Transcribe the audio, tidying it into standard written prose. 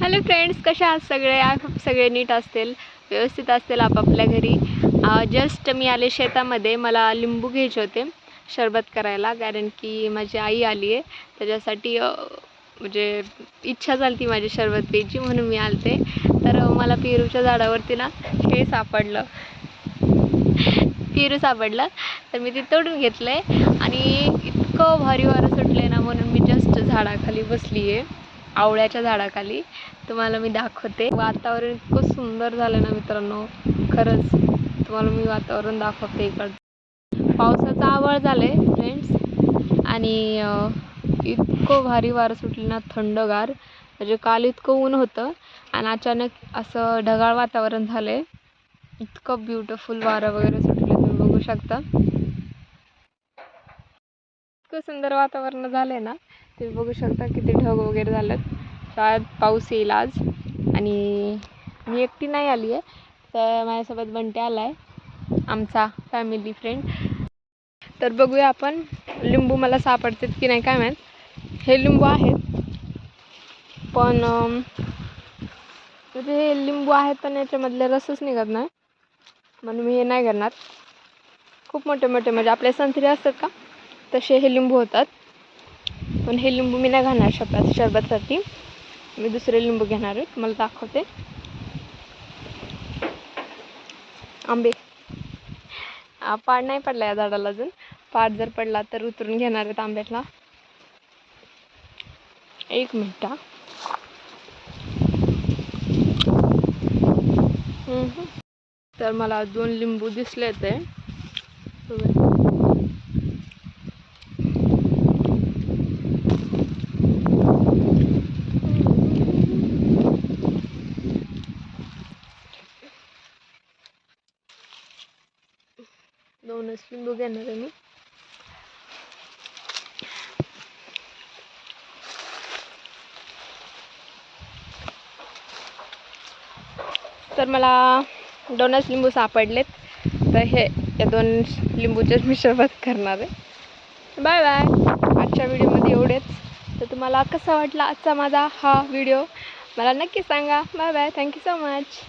Hello friends, कशा आहात सगळे? सगळे नीट असतील, व्यवस्थित असतील आपापल्या घरी. जस्ट मी आले शेतामध्ये. मला लिंबू घ्यायचे होते शरबत करायला, कारण की माझी आई आली आहे त्याच्यासाठी. म्हणजे इच्छा झाली ती माझी शरबत प्यायची, म्हणून मी आलते. तर मला पेरूच्या झाडावरती ना हे सापडलं, पेरू सापडलं. तर मी ते तोडून घेतलं आहे आणि इतकं भारी वारं सुटलं ना, म्हणून मी जस्ट झाडाखाली बसली आहे, आवळ्याच्या झाडाखाली. तुम्हाला मी दाखवते. वातावरण इतकं सुंदर झालं ना मित्रांनो, खरंच तुम्हाला मी वातावरण दाखवते. इकडं पावसाचं आभाळ झालं आहे फ्रेंड्स, आणि इतकं भारी वारं सुटलं ना, थंडगार. म्हणजे काल इतकं ऊन होतं आणि अचानक असं ढगाळ वातावरण झालं आहे. इतकं ब्युटिफुल वारं वगैरे सुटले, तुम्ही बघू शकता. इतकं सुंदर वातावरण झालं आहे ना, तुम्ही बघू शकता किती ढग वगैरे झालेत. शायद पाऊस येईल आज. आणि मी एकटी नाही आली आहे, तर माझ्यासोबत बंटे आला आहे, आमचा फॅमिली फ्रेंड. तर बघूया आपण लिंबू मला सापडतात की नाही काय माहीत. हे लिंबू आहेत, पण म्हणजे हे लिंबू आहेत पण याच्यामधले रसच निघत नाही, म्हणून मी हे नाही करणार. खूप मोठे मोठे म्हणजे आपले संत्री असतात का, तसे हे लिंबू होतात. पण हे लिंबू मी नाही घालणार शरबतसाठी. मी दुसरे लिंबू घेणार आहे, तुम्हाला दाखवते. आंबे पाड नाही पडला या झाडाला अजून. पाड जर पडला तर उतरून घेणार आहेत आंब्याला. एक मिनिट. तर मला 2 लिंबू दिसले ते. दोनच लिंबू घेणार आहे मी. तर मला 2च लिंबू सापडलेत, तर हे या 2 लिंबूचेच मी शरबत करणार आहे. Bye bye. आजच्या व्हिडिओमध्ये एवढेच. तर तुम्हाला कसा वाटला आजचा माझा हा व्हिडिओ मला नक्की सांगा. Bye bye. Thank you so much.